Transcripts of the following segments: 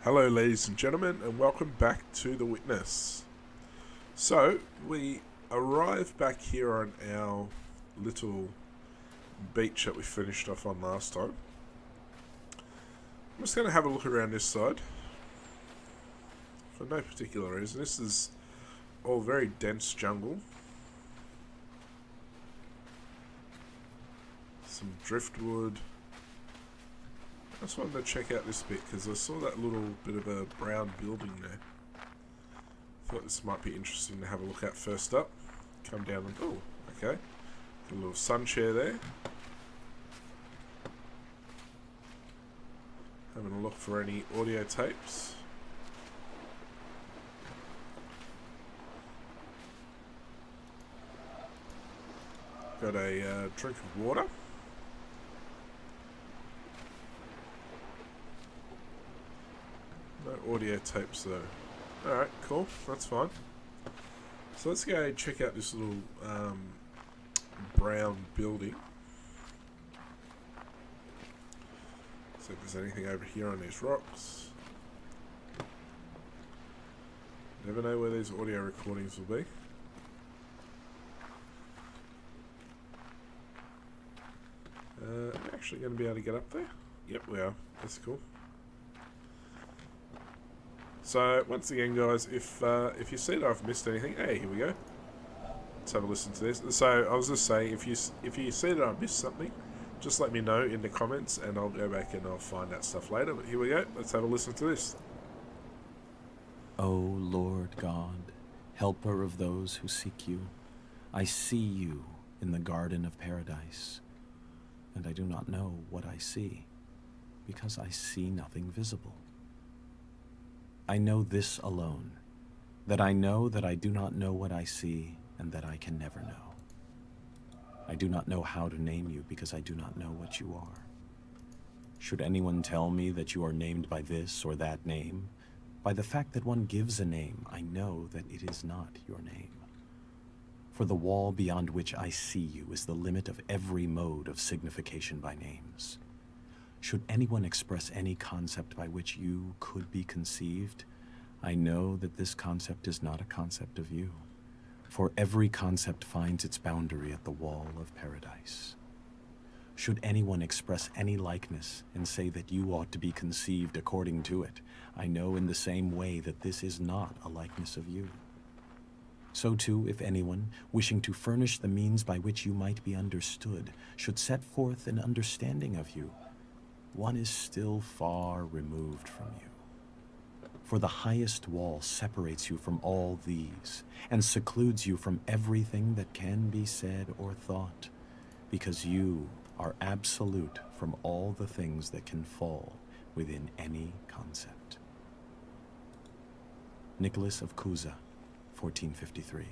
Hello ladies and gentlemen, and welcome back to The Witness. So, we arrive back here on our little beach that we finished off on last time. I'm just going to have a look around this side for no particular reason. This is all very dense jungle. Some driftwood. I just wanted to check out this bit because I saw that little bit of a brown building there. Thought this might be interesting to have a look at first up. Come down and... oh, okay. A little sun chair there. Having a look for any audio tapes. Got a drink of water. No audio tapes though. Alright, cool. That's fine. So let's go check out this little brown building. See if there's anything over here on these rocks. Never know where these audio recordings will be. Am I actually going to be able to get up there? Yep, we are. That's cool. So once again, guys, if you see that I've missed anything, hey, here we go. Let's have a listen to this. So I was just saying, if you see that I've missed something, just let me know in the comments, and I'll go back and I'll find that stuff later. But here we go. Let's have a listen to this. O Lord God, helper of those who seek you, I see you in the garden of paradise, and I do not know what I see, because I see nothing visible. I know this alone, that I know that I do not know what I see, and that I can never know. I do not know how to name you, because I do not know what you are. Should anyone tell me that you are named by this or that name, by the fact that one gives a name, I know that it is not your name. For the wall beyond which I see you is the limit of every mode of signification by names. Should anyone express any concept by which you could be conceived, I know that this concept is not a concept of you, for every concept finds its boundary at the wall of paradise. Should anyone express any likeness and say that you ought to be conceived according to it, I know in the same way that this is not a likeness of you. So too, if anyone, wishing to furnish the means by which you might be understood, should set forth an understanding of you, one is still far removed from you. For the highest wall separates you from all these, and secludes you from everything that can be said or thought, because you are absolute from all the things that can fall within any concept. Nicholas of Cusa, 1453.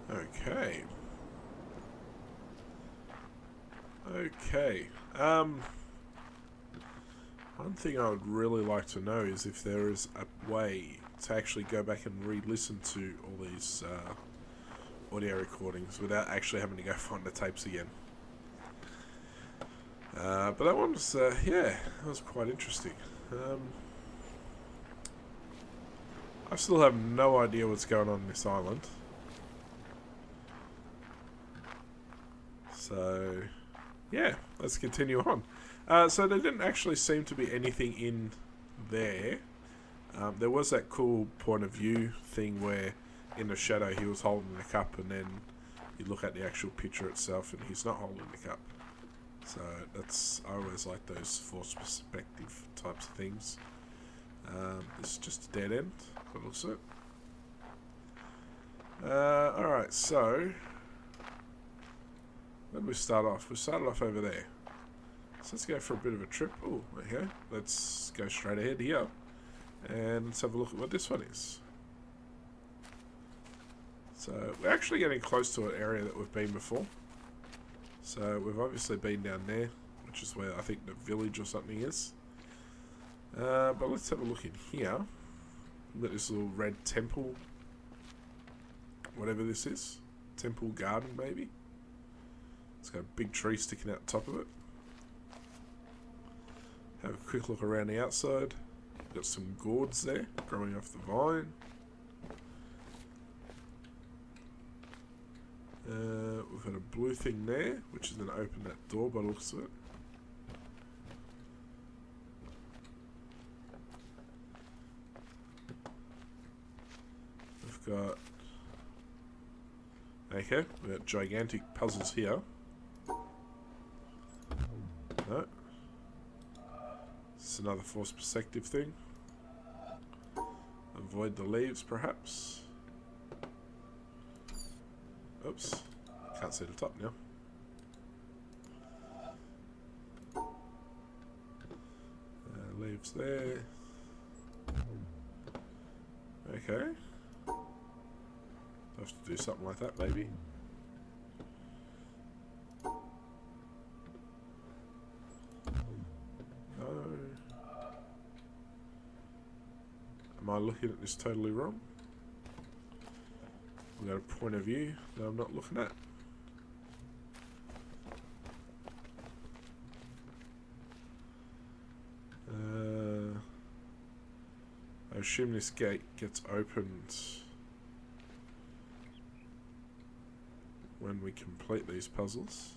Okay. Okay. One thing I would really like to know is if there is a way to actually go back and re-listen to all these audio recordings without actually having to go find the tapes again. But that one was, yeah, that was quite interesting. I still have no idea what's going on this island. So... yeah, let's continue on. So there didn't actually seem to be anything in there. There was that cool point of view thing where in the shadow he was holding the cup, and then you look at the actual picture itself and he's not holding the cup. So that's, I always like those forced perspective types of things. This is just a dead end, by the looks of it. Alright, so... where did we start off? We started off over there. So let's go for a bit of a trip. Oh, okay. Let's go straight ahead here. And let's have a look at what this one is. So we're actually getting close to an area that we've been before. So we've obviously been down there, which is where I think the village or something is. But let's have a look in here. We've got this little red temple. Whatever this is. Temple garden, maybe. It's got a big tree sticking out the top of it. Have a quick look around the outside. Got some gourds there growing off the vine. We've got a blue thing there, which is going to open that door by the looks of it. We've got... Okay, we've got gigantic puzzles here. No. It's another force perspective thing. Avoid the leaves, perhaps. Oops. Can't see the top now. Leaves there. Okay. I'll have to do something like that, maybe. No. Am I looking at this totally wrong? We've got a point of view that I'm not looking at. I assume this gate gets opened when we complete these puzzles.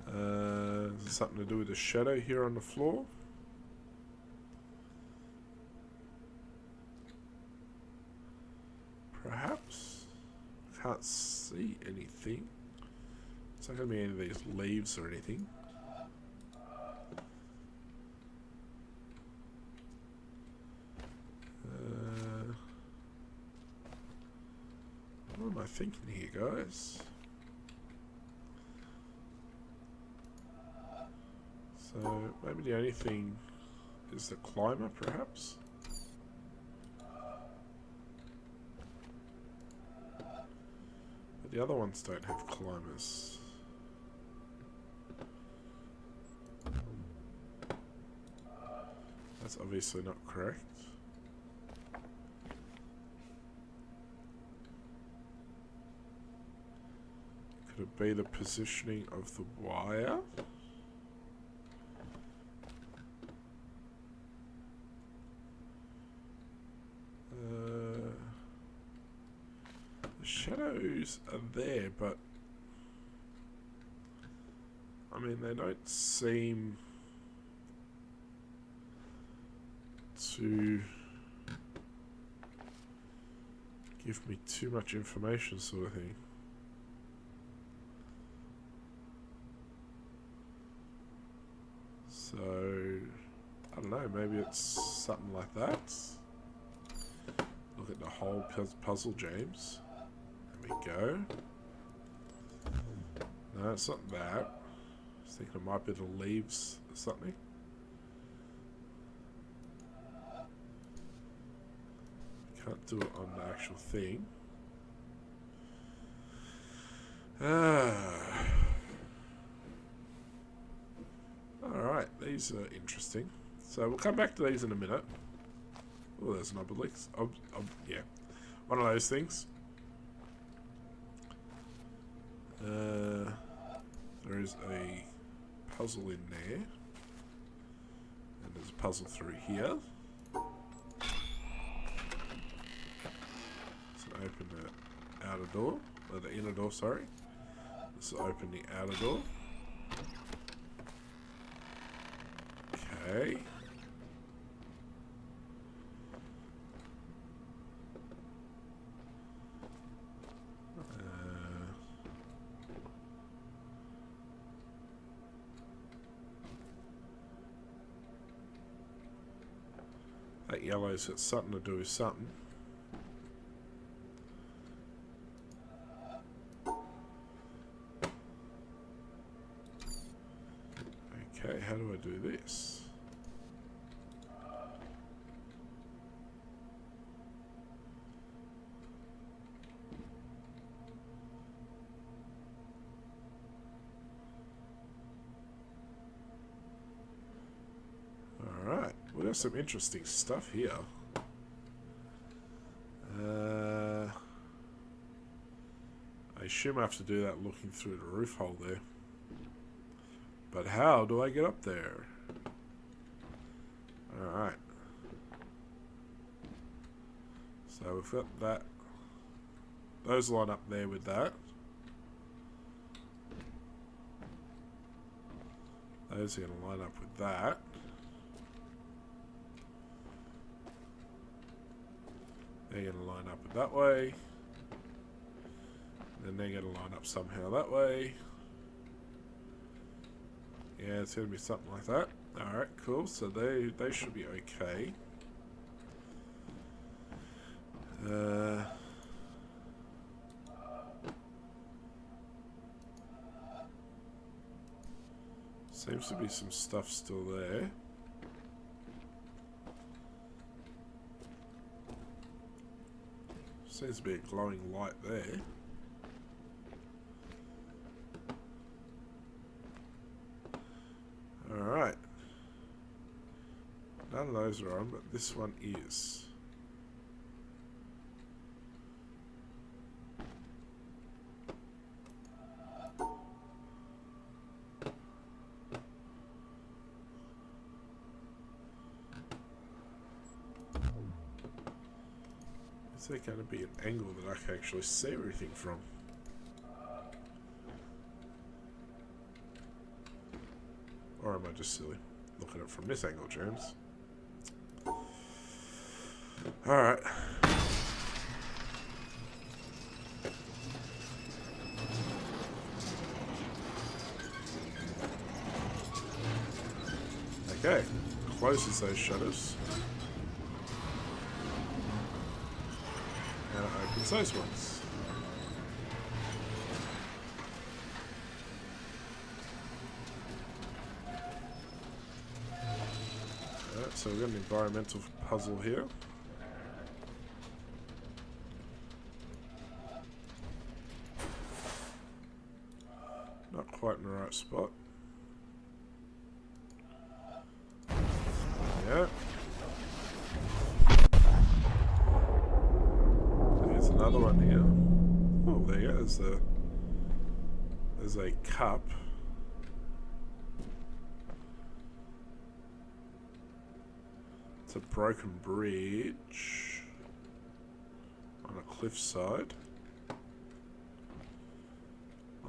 Is there something to do with the shadow here on the floor? Perhaps? Can't see anything. It's not going to be any of these leaves or anything. What am I thinking here, guys? So, maybe the only thing is the climber, perhaps? But the other ones don't have climbers. That's obviously not correct. Could it be the positioning of the wire? The shadows are there, but I mean, they don't seem to give me too much information, sort of thing. So, I don't know, maybe it's something like that. Look at the whole puzzle, James. There we go. No, it's not that. I was thinking it might be the leaves or something. Can't do it on the actual thing. Alright, these are interesting. So we'll come back to these in a minute. Oh, there's an obelisk. Yeah, one of those things. There is a puzzle in there. And there's a puzzle through here. So open the outer door. Or the inner door, sorry. This will open the outer door. Okay. That yellow's got something to do with something. Okay, how do I do this? Alright, well, there's some interesting stuff here. I assume I have to do that looking through the roof hole there. But how do I get up there? Alright. So we've got that. Those line up there with that. Those are going to line up with that. They're going to line up with that way. Then they're going to line up somehow that way. Yeah, it's going to be something like that. Alright, cool. So they should be okay. Seems to be some stuff still there. Seems to be a glowing light there. Alright. None of those are on, but this one is. Is there going to be an angle that I can actually see everything from? Or am I just silly? Look at it from this angle, James. Alright. Okay. Closes those shutters. And it opens those ones. Alright, so we've got an environmental puzzle here. Not quite in the right spot. Yeah. There's another one here. Oh, there you go. There's a cup. It's a broken bridge on a cliffside.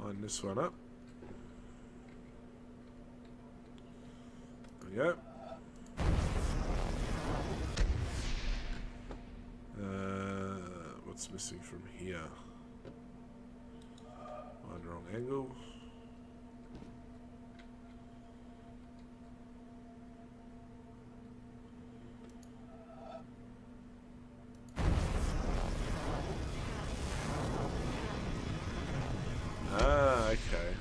Line this one up. There we go. What's missing from here? Line wrong angle. Ah, okay.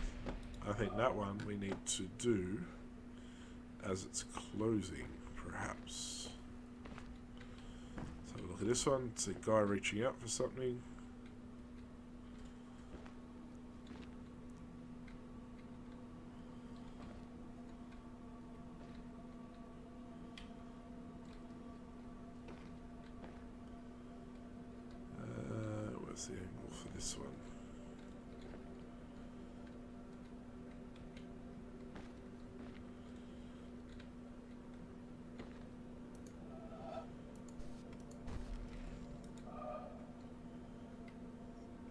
I think that one we need to do as it's closing, perhaps. So look at this one. It's a guy reaching out for something. Where's the angle for this one?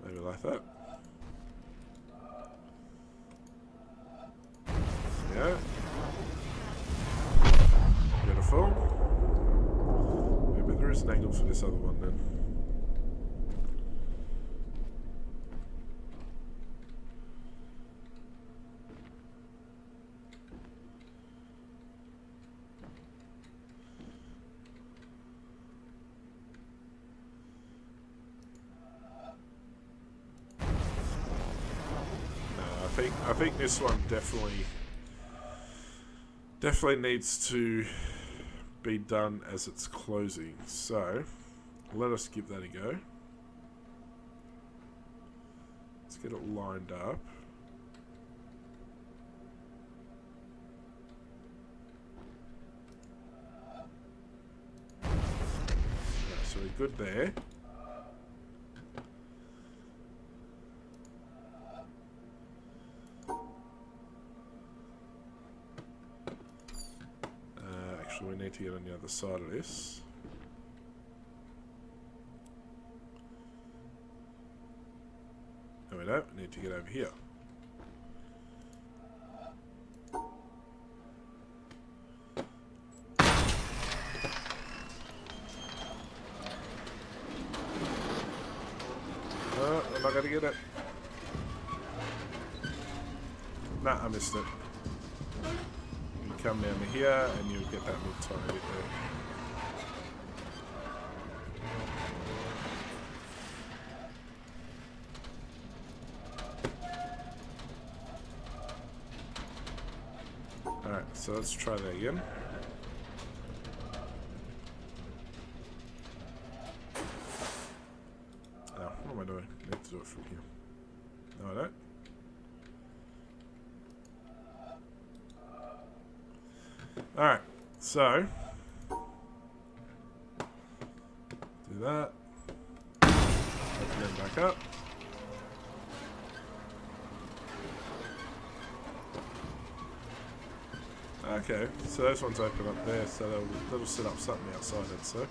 Maybe like that. Yeah. Beautiful. Maybe there is an angle for this other one then. I think this one definitely needs to be done as it's closing. So let us give that a go. Let's get it lined up. Right, so we're good there. we need to get on the other side of this. No, we don't. We need to get over here. Oh, I'm not going to get it. Nah, I missed it. You come down to here and you'll get that little tiny bit there. Alright, so let's try that again. Oh, what am I doing? I need to do it from here. No, I don't. Alright, so do that. Open them back up. Okay, so those ones open up there, so that'll set up something outside it, so.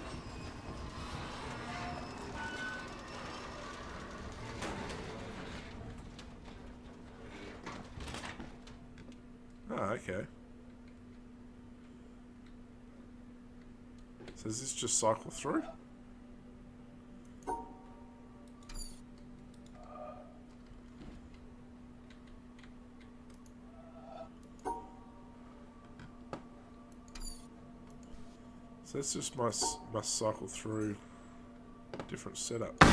Ah, okay. So does this just cycle through? So this just must cycle through different setup. There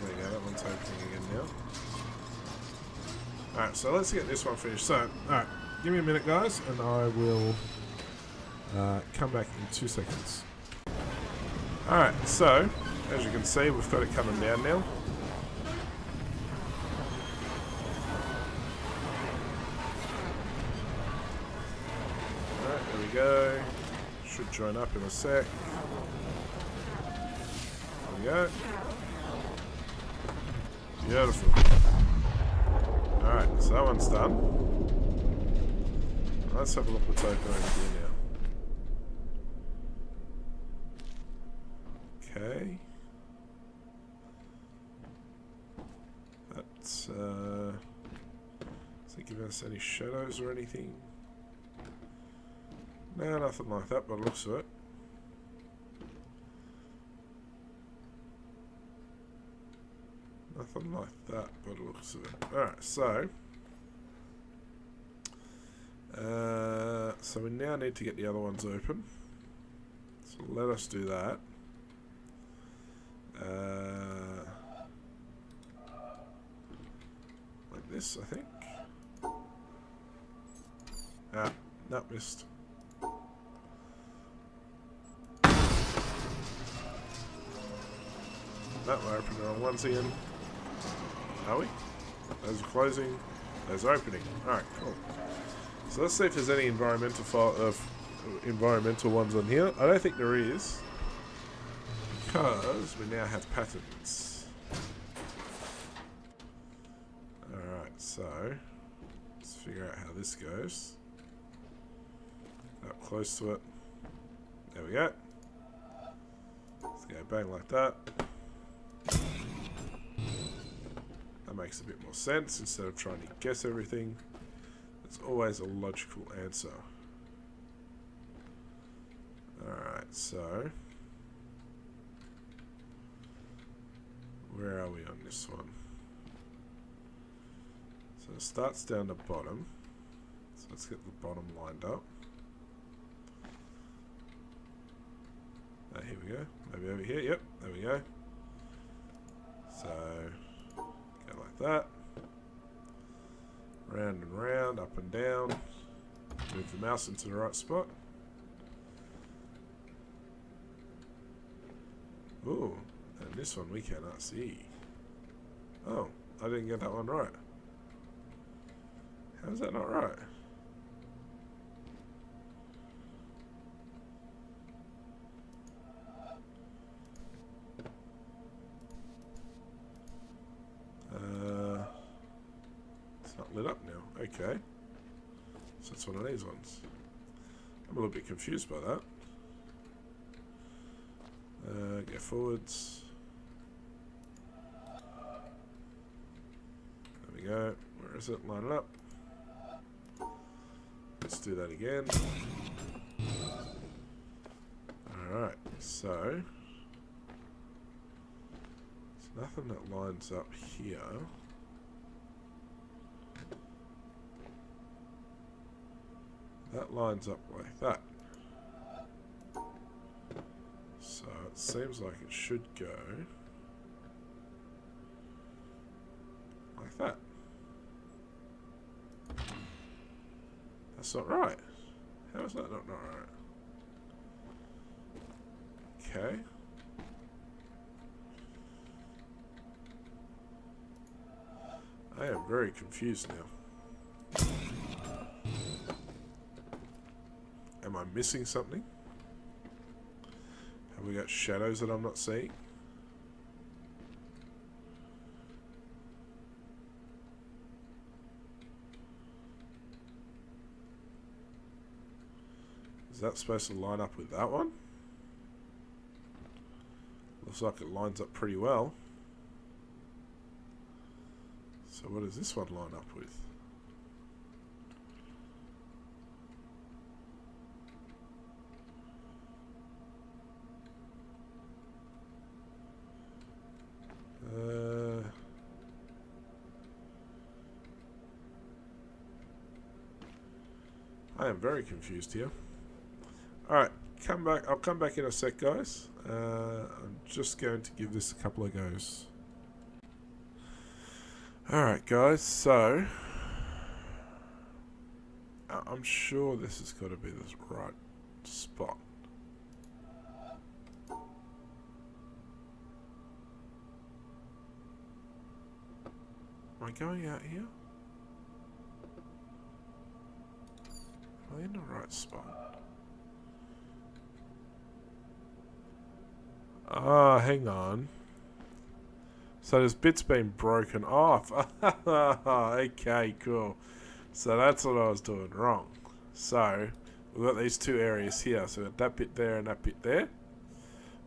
you go, that one's opening again now. Alright, so let's get this one finished. So, alright, give me a minute guys, and I will come back in 2 seconds. Alright, so, as you can see, we've got it coming down now. Alright, there we go. Should join up in a sec. There we go. Beautiful. Alright, so that one's done. Let's have a look what's open over here now. Okay. That's, is it giving us any shadows or anything? No, nothing like that, but it looks of it. Nothing like that, but it looks of it. Alright, so we now need to get the other ones open. So let us do that. Like this, I think. Ah, no, missed. No, we're opening the wrong ones again. Are we? Those are closing. Those are opening. Alright, cool. So let's see if there's any environmental ones on here. I don't think there is, because we now have patterns. Alright, so let's figure out how this goes. Up close to it. There we go. Let's go bang like that. That makes a bit more sense instead of trying to guess everything. There's always a logical answer. Alright, so where are we on this one? So it starts down the bottom. So let's get the bottom lined up. Here we go. Maybe over here. Yep, there we go. So go like that. Round and round, up and down. Move the mouse into the right spot. Ooh, and this one we cannot see. Oh, I didn't get that one right. How is that not right? Okay. So it's one of these ones. I'm a little bit confused by that. Go forwards. There we go. Where is it? Line it up. Let's do that again. Alright, so there's nothing that lines up here. That lines up like that. So it seems like it should go like that. That's not right. How is that not right? Okay. I am very confused now. Am I missing something? Have we got shadows that I'm not seeing? Is that supposed to line up with that one? Looks like it lines up pretty well. So what does this one line up with? I am very confused here. Alright, come back. I'll come back in a sec, guys. I'm just going to give this a couple of goes. Alright, guys, so I'm sure this has got to be the right spot. Am I going out here? Am I in the right spot? Ah, hang on. So this bit's been broken off. Okay, cool. So that's what I was doing wrong. So we've got these two areas here. So we've got that bit there and that bit there.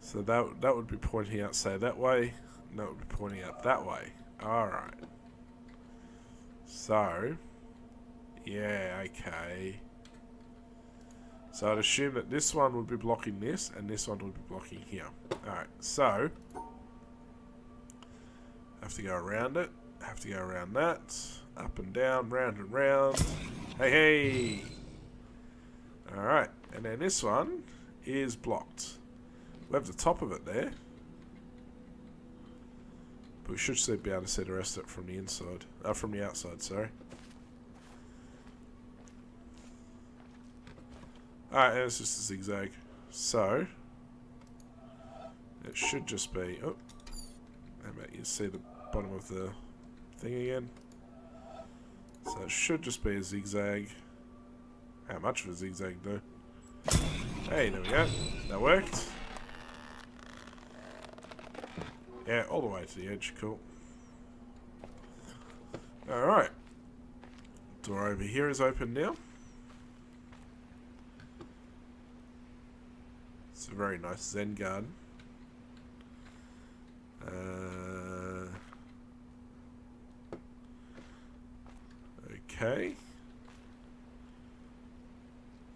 So that would be pointing out, say, that way. And that would be pointing out that way. Alright. So, yeah, okay. So I'd assume that this one would be blocking this, and this one would be blocking here. Alright, so have to go around it, have to go around that, up and down, round and round. Hey, hey! Alright, and then this one is blocked. We have the top of it there, but we should still be able to see the rest of it from the inside, from the outside, sorry. Alright, and it's just a zigzag. So it should just be, oh, how about you see the bottom of the thing again? So it should just be a zigzag. How much of a zigzag though? Hey, there we go. That worked. Yeah, all the way to the edge, cool. Alright. Door over here is open now. It's a very nice Zen garden. Okay.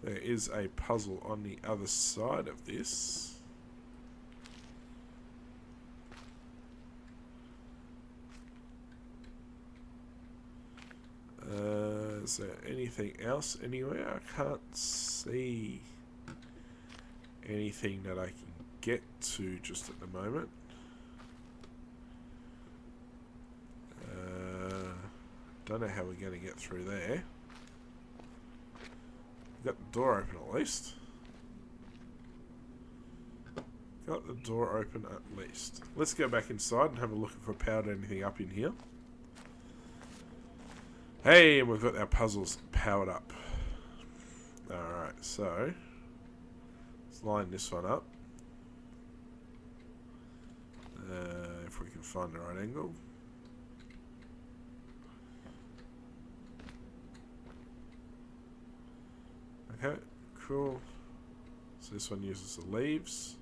There is a puzzle on the other side of this. Is there anything else anywhere? I can't see anything that I can get to just at the moment. Don't know how we're going to get through there. Got the door open at least. Got the door open at least. Let's go back inside and have a look if we're powered anything up in here. Hey, and we've got our puzzles powered up. Alright, so let's line this one up. If we can find the right angle. cool. So this one uses the leaves.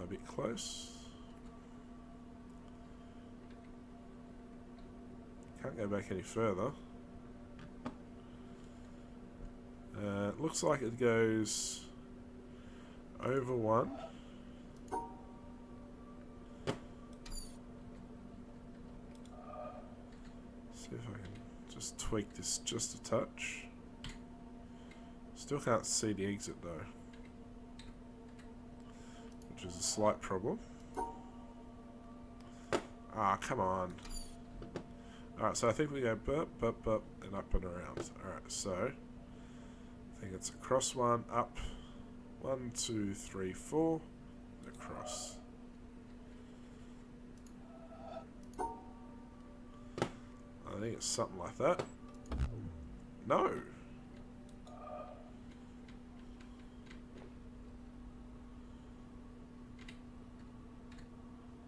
A bit close. Can't go back any further. It looks like it goes over one. See if I can just tweak this just a touch. Still can't see the exit though, which is a slight problem. Ah, come on. Alright, so I think we go burp, burp, burp, and up and around. Alright, so I think it's across one, up, 1, 2, 3, 4, across. I think it's something like that. No!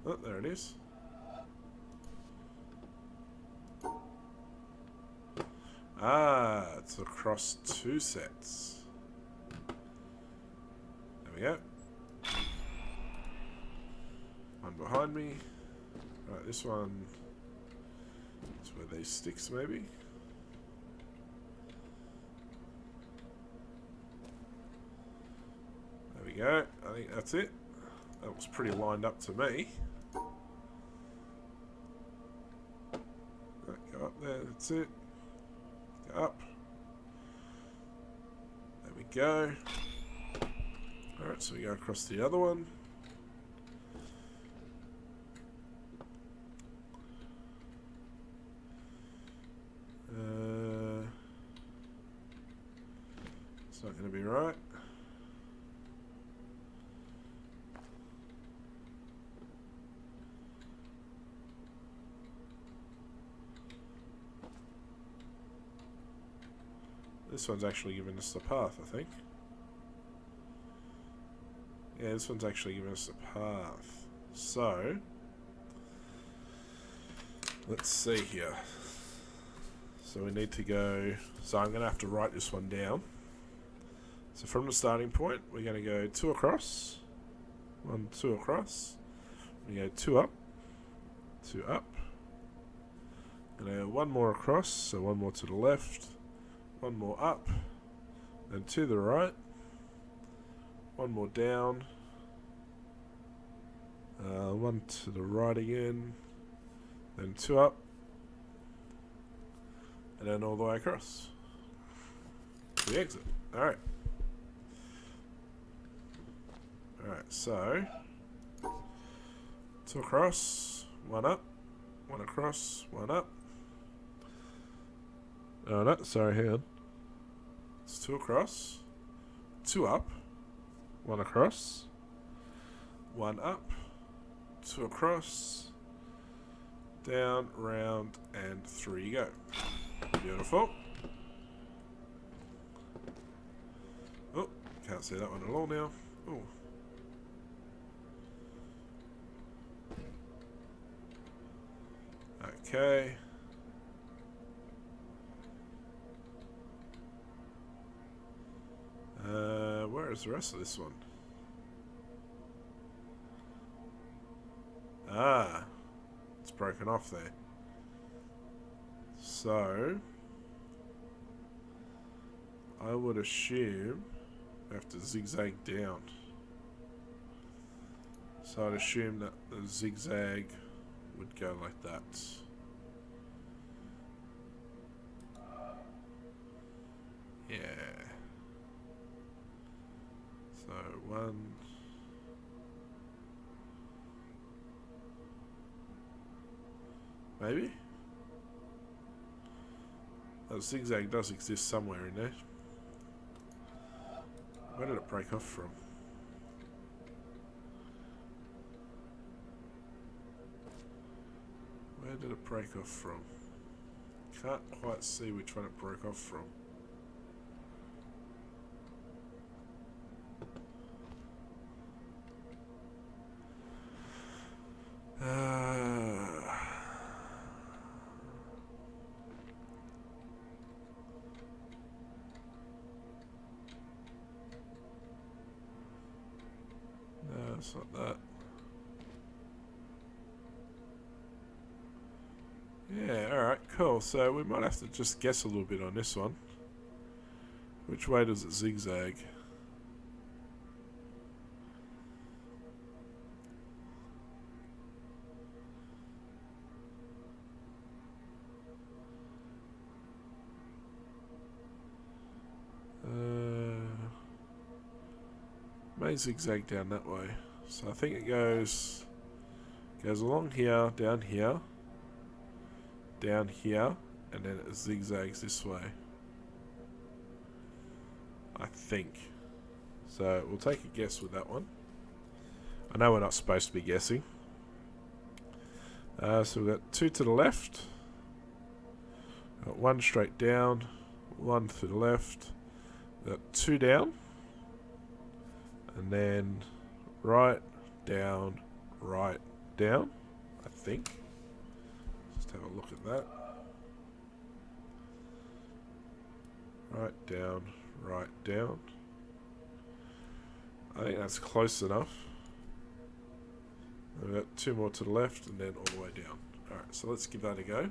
Oh, there it is. Ah, it's across 2 sets. There we go. One behind me. Right, this one is where these sticks maybe. There we go. I think that's it. That was pretty lined up to me. Right, go up there, that's it. Go up. There we go. Alright, so we go across the other one. It's not going to be right. This one's actually giving us the path, I think. Yeah, this one's actually giving us the path. So, let's see here. So we need to go... So I'm going to have to write this one down. So from the starting point, we're going to go 2 across. 1, 2 across. We go 2 up. 2 up. And go 1 more across, so 1 more to the left. 1 more up, then to the right, 1 more down, 1 to the right again, then 2 up, and then all the way across to the exit. Alright. Alright, so 2 across, 1 up, 1 across, 1 up. Oh no, sorry, hang on. It's 2 across, 2 up, 1 across, 1 up, 2 across, down, round, and 3 you go. Beautiful. Oh, can't see that one at all now. Oh. Okay. Where is the rest of this one? Ah, it's broken off there. So, I would assume I have to zigzag down. So I'd assume that the zigzag would go like that. Yeah. So 1. Maybe? That zigzag does exist somewhere in there. Where did it break off from? Where did it break off from? Can't quite see which one it broke off from. It's like that. Yeah, alright, cool. So we might have to just guess a little bit on this one. Which way does it zigzag? May zigzag down that way. So I think it goes along here, down here, and then it zigzags this way. I think. So we'll take a guess with that one. I know we're not supposed to be guessing. So we've got 2 to the left. Got 1 straight down, 1 to the left. Got 2 down. And then right, down, I think. Just have a look at that. Right, down. I think that's close enough. We've got 2 more to the left and then all the way down. Alright, so let's give that a go.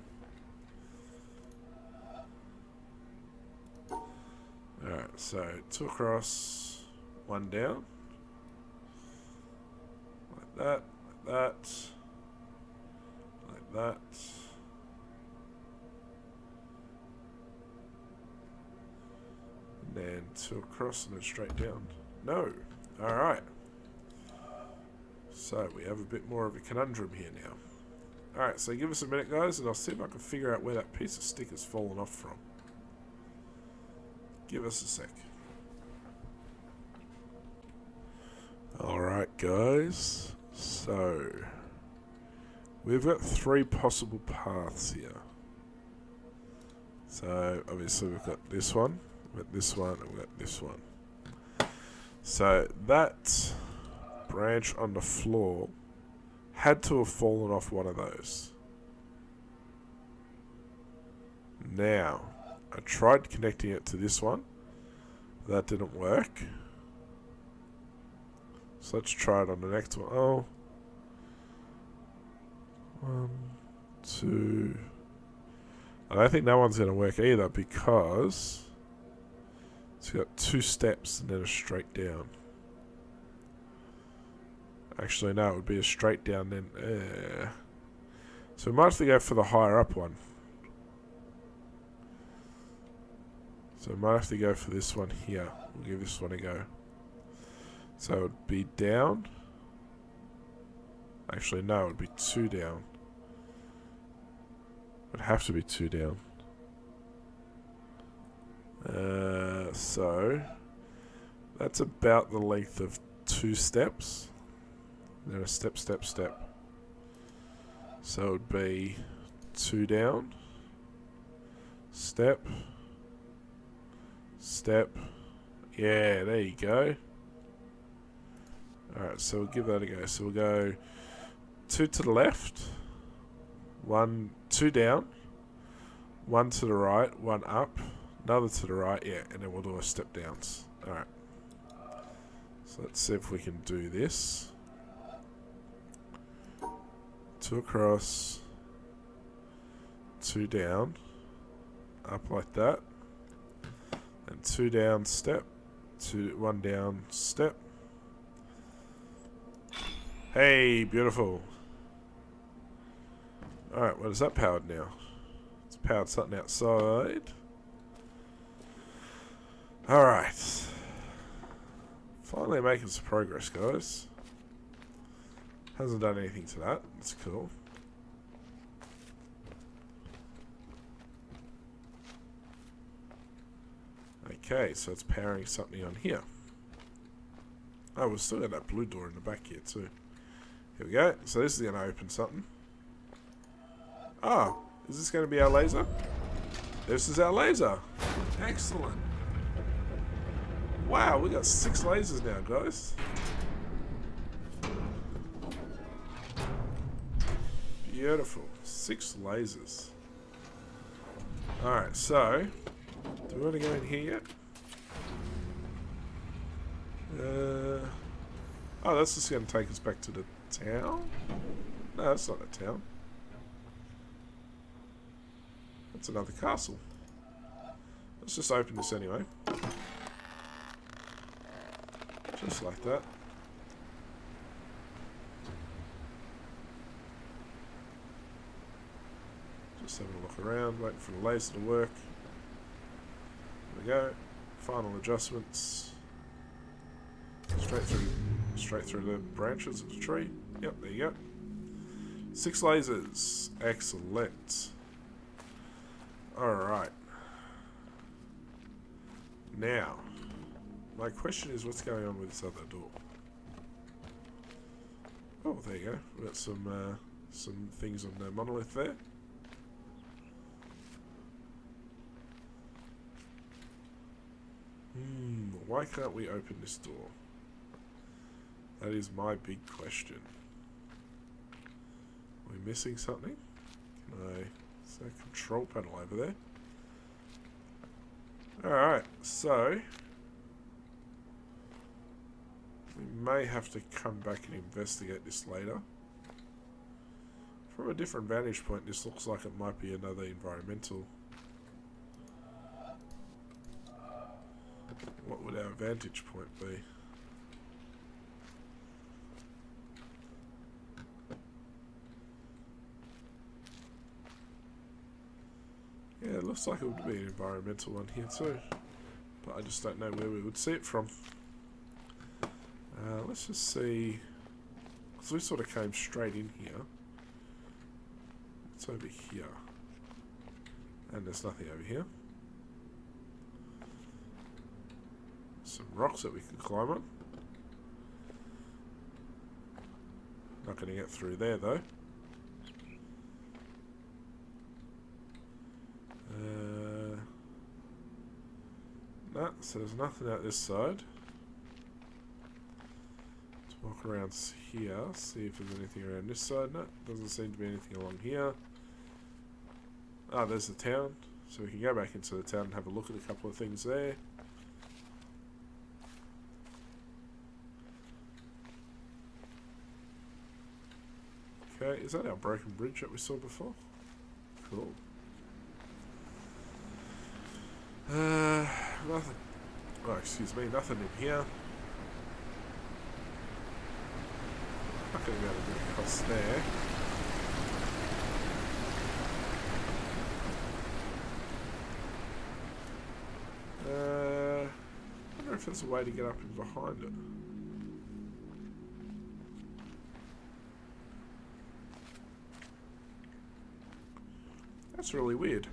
Alright, so 2 across, 1 down. Like that, like that. And then 2 across and then straight down. No. Alright. So we have a bit more of a conundrum here now. Alright, so give us a minute, guys, and I'll see if I can figure out where that piece of stick has fallen off from. Give us a sec. Alright, guys. So we've got 3 possible paths here. So obviously we've got this one, we've got this one, and we've got this one. So that branch on the floor had to have fallen off one of those. Now, I tried connecting it to this one. That didn't work. So let's try it on the next one. Oh. 1, 2. I don't think that one's going to work either because it's got 2 steps and then a straight down. Actually, no, it would be a straight down then. So we might have to go for the higher up one. So we might have to go for this one here. We'll give this one a go. So it would be down. Actually, no, it would be 2 down. It would have to be 2 down. So that's about the length of 2 steps. Then a step. So it would be 2 down, step. Yeah, there you go. Alright, so we'll give that a go. So we'll go 2 to the left, 2 down, 1 to the right, 1 up, another to the right, yeah, and then we'll do a step downs. Alright. So let's see if we can do this. 2 across, 2 down, up like that, and 2 down, step, 1 down, step. Hey, beautiful. Alright, well, is that powered now? It's powered something outside. Alright. Finally making some progress, guys. Hasn't done anything to that. That's cool. Okay, so it's powering something on here. Oh, we've still got that blue door in the back here too. Here we go. So this is going to open something. Oh, is this going to be our laser? This is our laser. Excellent. Wow, we got 6 lasers now, guys. Beautiful. 6 lasers. Alright, so do we want to go in here yet? Oh, that's just going to take us back to the town? No, that's not a town. That's another castle. Let's just open this anyway. Just like that. Just having a look around, waiting for the laser to work. There we go. Final adjustments. Straight through the branches of the tree. Yep, there you go. 6 lasers. Excellent. Alright. Now, my question is, what's going on with this other door? Oh, there you go. We've got some things on the monolith there. Why can't we open this door? That is my big question. Are we missing something? Is there a control panel over there? Alright, so we may have to come back and investigate this later. From a different vantage point, this looks like it might be another environmental. What would our vantage point be? Yeah, it looks like it would be an environmental one here too. But I just don't know where we would see it from. Let's just see. Because we sort of came straight in here. It's over here. And there's nothing over here. Some rocks that we can climb on. Not going to get through there though. No, so there's nothing out this side. Let's walk around here, see if there's anything around this side. No, doesn't seem to be anything along here. Ah, there's the town. So we can go back into the town and have a look at a couple of things there. Okay, is that our broken bridge that we saw before? Cool. Nothing. Oh, excuse me, nothing in here. Not going to be able to get across there. I wonder if there's a way to get up in behind it. That's really weird.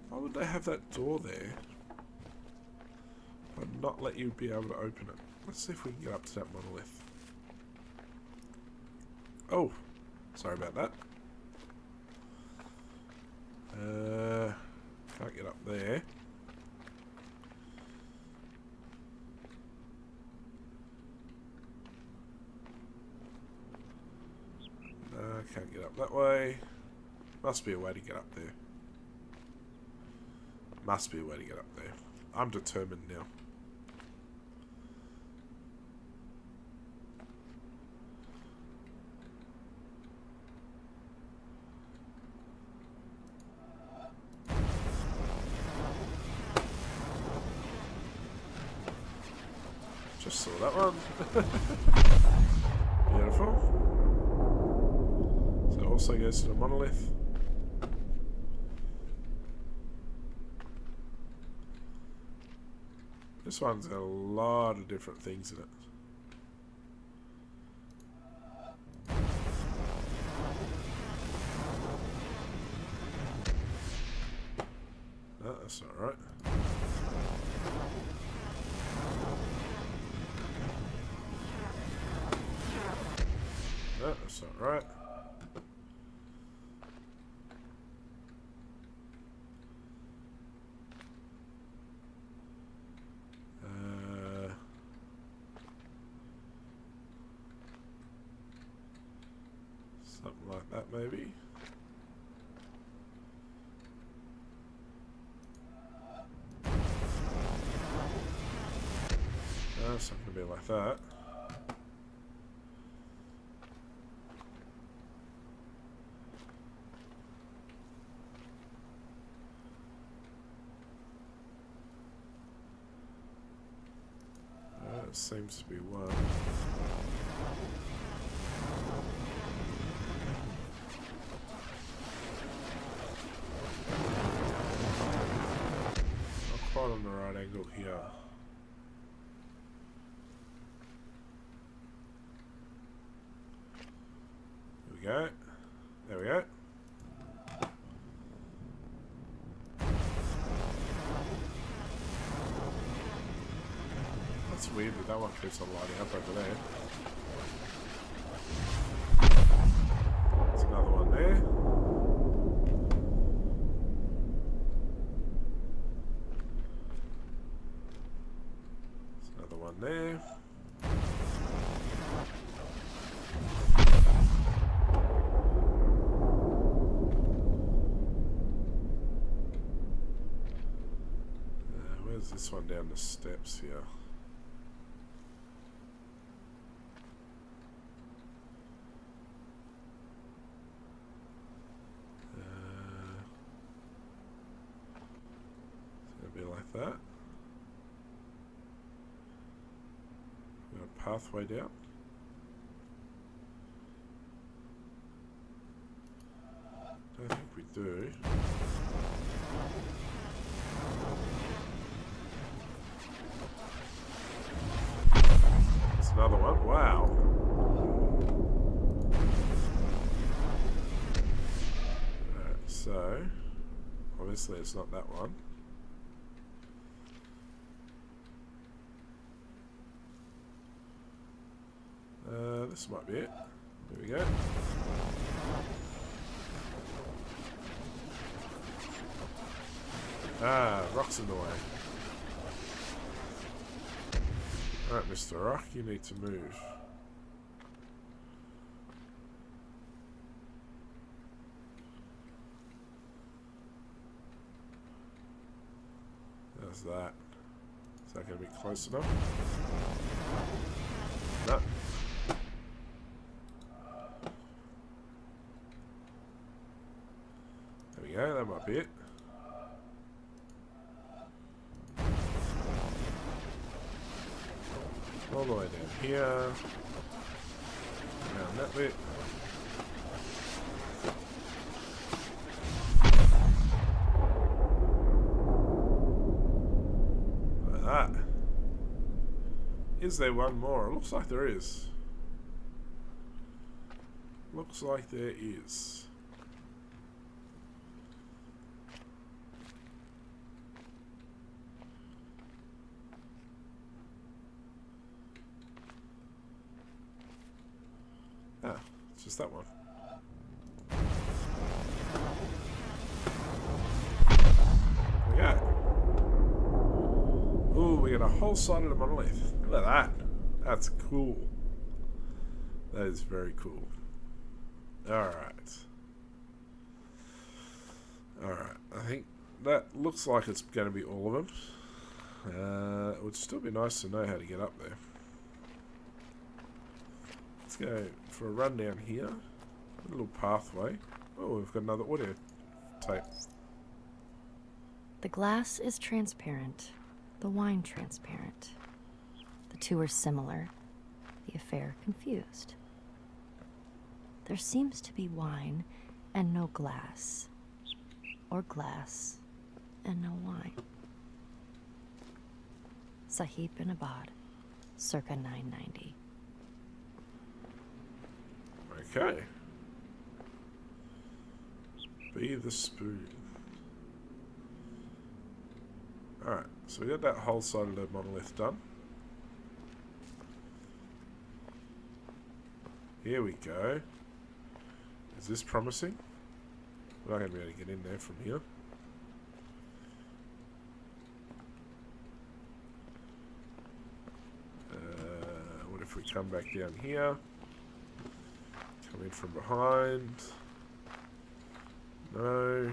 Why would they have that door there but not let you be able to open it? Let's see if we can get up to that monolith. Oh, sorry about that. Can't get up there. Can't get up that way. Must be a way to get up there. Must be a way to get up there. I'm determined now. Just saw that one. Beautiful. So it also goes to the monolith. This one's got a lot of different things in it. No, that's alright. No, that's alright. Something like that, maybe. No, it's not going to be like that. seems to be one. Not quite on the right angle here. There we go. There we go. That's weird that one keeps on lighting up over there. There's another one there. There's another one there. Where's this one down the steps here? Be like that. We got a pathway down. Don't think we do. It's another one. Wow. Alright, so obviously it's not that one. This might be it. There we go. Ah, rock's in the way. Alright, Mr. Rock, you need to move. There's that. Is that going to be close enough? No. There we go, that might be it. All the way down here. Around that bit. Like that. Is there one more? It looks like there is. Looks like there is. Ah, it's just that one. There we go. Ooh, we got a whole side of the monolith. Look at that. That's cool. That is very cool. Alright. Alright, I think that looks like it's going to be all of them. It would still be nice to know how to get up there. Let's go for a run down here. A little pathway. Oh, we've got another audio tape. The glass is transparent, the wine transparent. The two are similar, the affair confused. There seems to be wine and no glass, or glass and no wine. Sahib bin Abad, circa 990. Okay. Be the spoon. Alright, so we got that whole side of the monolith done. Here we go. Is this promising? We're not going to be able to get in there from here. What if we come back down here? Come in from behind. No.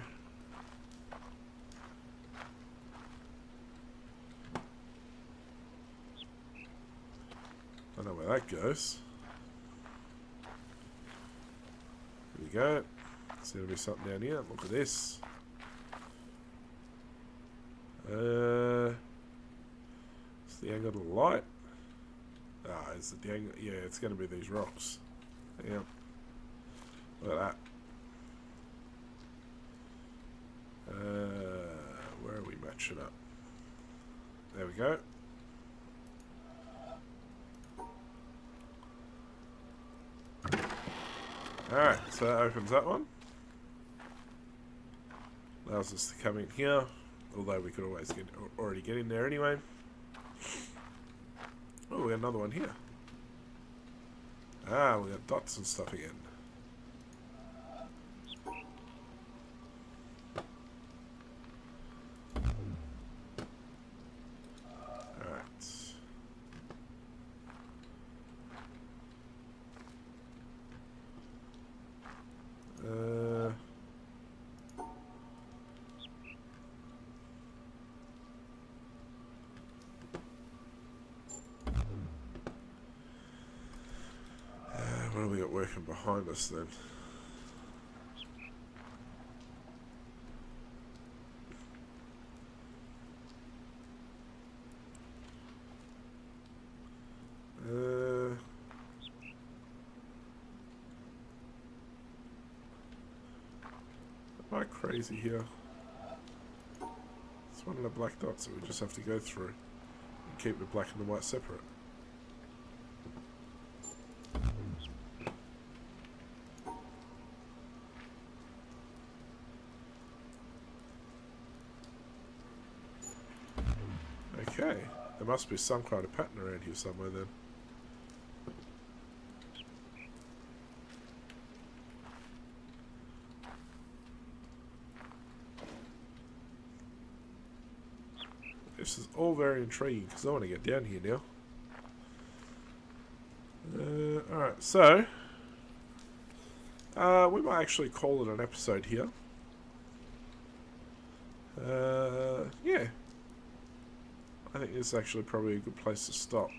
I don't know where that goes. Here we go. So there'll be something down here. Look at this. It's the angle of the light. Ah, is the dang... Yeah, it's going to be these rocks. Yeah. Look at that. Where are we matching up? There we go. Alright, so that opens that one. Allows us to come in here. Although we could always already get in there anyway. Oh, we got another one here. Ah, we got dots and stuff again. Alright. What have we got working behind us then? Am I crazy here? It's one of the black dots that we just have to go through and keep the black and the white separate. Okay, there must be some kind of pattern around here somewhere then. This is all very intriguing because I want to get down here now. Alright, so we might actually call it an episode here. Yeah. I think this is actually probably a good place to stop.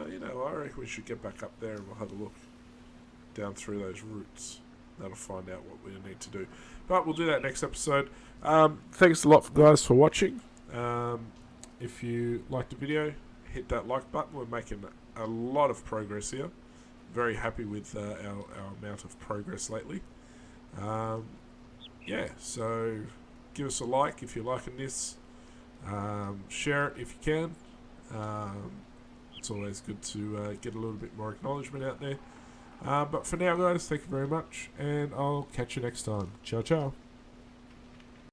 You know, I reckon we should get back up there and we'll have a look down through those roots. That'll find out what we need to do. But we'll do that next episode. Thanks a lot, guys, for watching. If you liked the video, hit that like button. We're making a lot of progress here. Very happy with our amount of progress lately. Yeah, so give us a like if you're liking this. Share it if you can. It's always good to get a little bit more acknowledgement out there. But for now, guys, thank you very much, and I'll catch you next time. Ciao, ciao.